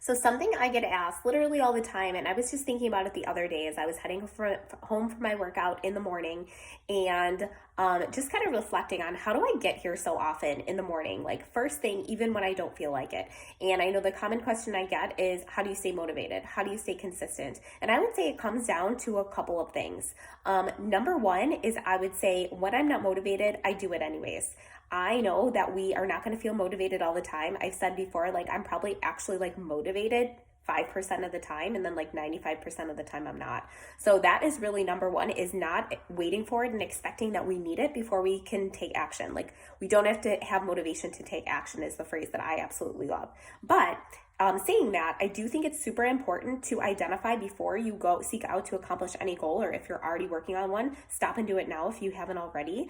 So something I get asked literally all the time, and I was just thinking about it the other day as I was heading home from my workout in the morning, and just kind of reflecting on how do I get here so often in the morning, like first thing, even when I don't feel like it. And I know the common question I get is, how do you stay motivated? How do you stay consistent? And I would say it comes down to a couple of things. Number one is I would say when I'm not motivated, I do it anyways. I know that we are not going to feel motivated all the time. I've said before, like, I'm probably actually like motivated 5% of the time, and then like 95% of the time I'm not. So that is really number one, is not waiting for it and expecting that we need it before we can take action. Like, we don't have to have motivation to take action is the phrase that I absolutely love. But saying that, I do think it's super important to identify before you go seek out to accomplish any goal, or if you're already working on one, stop and do it now if you haven't already.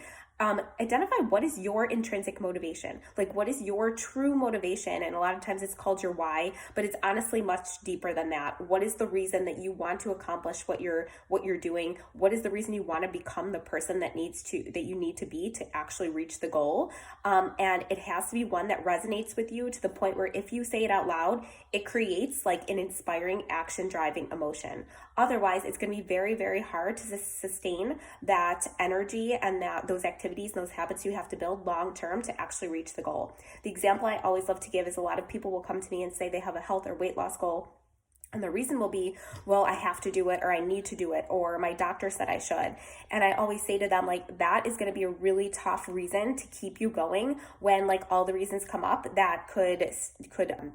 Identify what is your intrinsic motivation. Like, what is your true motivation? And a lot of times it's called your why, but it's honestly much deeper than that. What is the reason that you want to accomplish what you're doing? What is the reason you want to become the person that you need to be to actually reach the goal? And it has to be one that resonates with you to the point where if you say it out loud, it creates like an inspiring action driving emotion. Otherwise, it's going to be very, very hard to sustain that energy and those activities and those habits you have to build long term to actually reach the goal. The example I always love to give is a lot of people will come to me and say they have a health or weight loss goal. And the reason will be, well, I have to do it, or I need to do it, or my doctor said I should. And I always say to them, like, that is going to be a really tough reason to keep you going when like all the reasons come up that could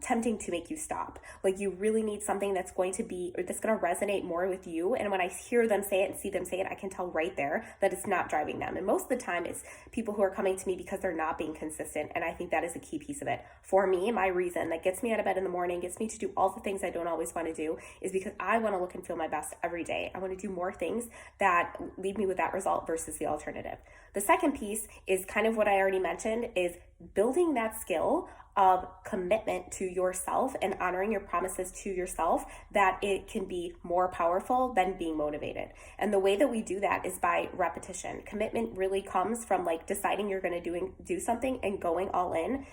tempting to make you stop. Like, you really need something that's going to be, or that's going to resonate more with you. And when I hear them say it and see them say it, I can tell right there that it's not driving them. And most of the time it's people who are coming to me because they're not being consistent. And I think that is a key piece of it. For me, my reason that gets me out of bed in the morning, gets me to do all the things I don't always want to do, is because I want to look and feel my best every day. I want to do more things that leave me with that result versus the alternative. The second piece is kind of what I already mentioned, is building that skill of commitment to yourself and honoring your promises to yourself, that it can be more powerful than being motivated. And the way that we do that is by repetition. Commitment really comes from like deciding you're going to do something and going all in,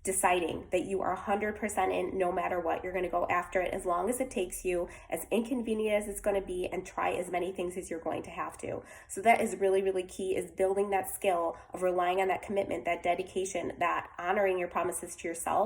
deciding that you are 100% in no matter what. You're going to go after it as long as it takes you, as inconvenient as it's going to be, and try as many things as you're going to have to. So that is really, really key, is building that skill of relying on that commitment, that dedication, that honoring your promises to yourself.